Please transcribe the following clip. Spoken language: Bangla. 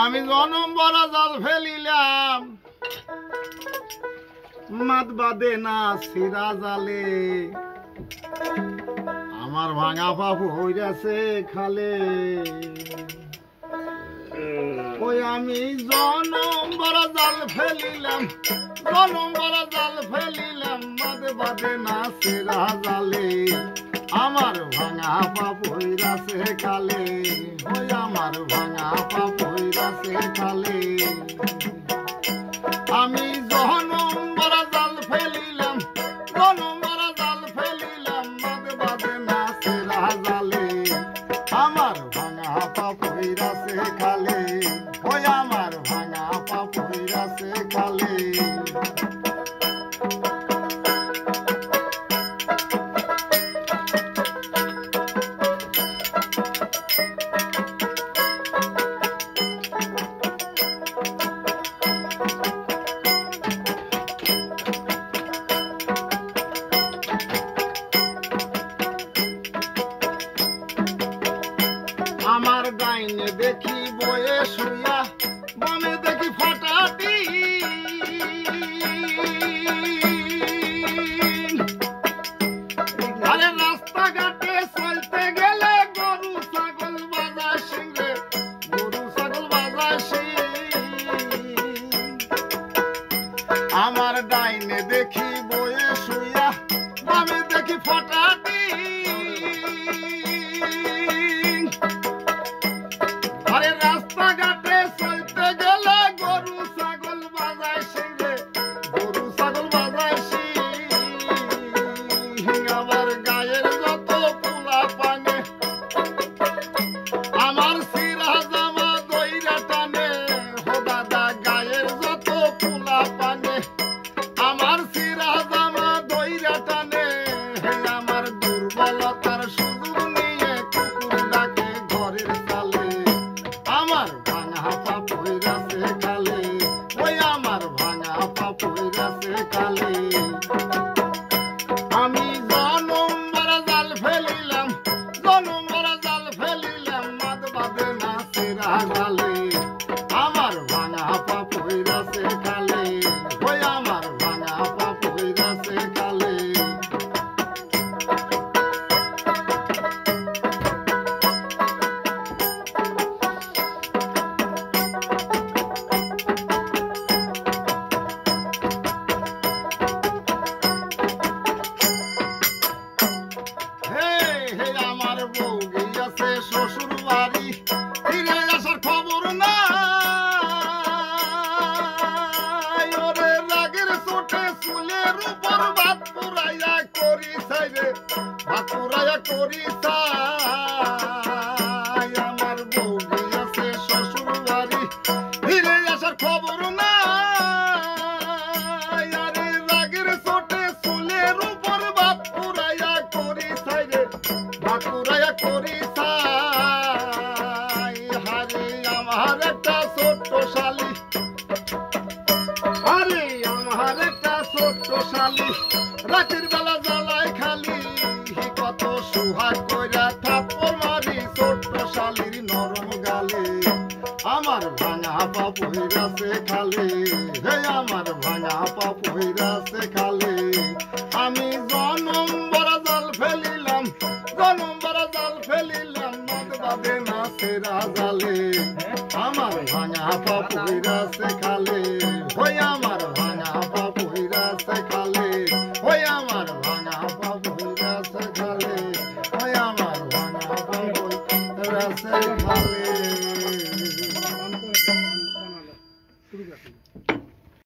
আমি জনম বড় জাল ফেলিলাম মাত বাদে না সিরা জালে আমার ভাঙা পাপ হইয়াছে খালে ওই আমি জনম বড় জাল ফেলিলাম মাত বাদে না সিরা জালে আমার ভাঙা পাপ হইয়াছে খালে ওই আমার ভাঙা পাপ হইয়াছে খালে আমি জনম বড় জাল ফেলিলাম মাঝে বাজে না সেরা জালে আমার ভাঙা পাপ হইয়াছে খালে ওই আমার ভাঙা পাপ হইয়াছে খালে আমার ডাইনে দেখি বয়ে শুয়া বামে দেখি ফাটাটি আরে রাস্তাঘাটে চলতে গেলে গরু ছাগল বাজায় সিংহে আমার ডাইনে দেখি বয়ে শুয়া বামে দেখি ফাটাটি আরে রাস্তাঘাটে চলতে গেলে গরু ছাগল বাজায় সিংহে আমার গায়ের যত পোলা পানে আমার সিরা জামা দইরা টানে হো দাদা গায়ের যত পোলা পানে আমার সিরা জামা দইরা টানে আমার দুর্বলতার সুযোগ নিয়ে কুকুর ডাকে ঘরের চালে আমার ভাঙা পাপ হইয়াছে খালে ওই আমার ভাঙা পাপ হইয়াছে খালে আমি জনম বড় জাল ফেলিলাম মাঝ বাদে না সেরা জালে আমার ভাঙা পাপ হইয়াছে খালে ওই আমার ভাঙা পাপ হইয়াছে খালে আমার বউ গিয়াছে শ্বশুর বাড়ি ফিরে আসার খবর নাই ওরে রাগের চোটে চুলের উপর ভাত পুরাইয়া করি চাইরে আমার বউ গিয়াছে শ্বশুর বাড়ি ফিরে আসার খবর নাই আরে রাগের চোটে চুলের উপর ভাত পুরাইয়া করি চাইরে হারে আমার একটা ছোট্ট শালি রাতের বেলা জ্বালায় খালি কত সুহাগ কইরা থাপ্পড় মারি ছোট্ট শালির নরম গালে আমার ভাঙা পাপ হইয়াছে খালে আমার ভাঙা পাপ হইয়াছে খালে আমি জনম বড় জাল ফেলিলাম মাঝ বাদে না সেরা জালে আমার ভাঙা পাপ হইয়াছে খালে ওই আমার ভাঙা পাপ হইয়াছে খালে ওই আমার ভাঙা পাপ হইয়াছে খালে ওই আমার ভাঙা পাপ হইয়াছে খালে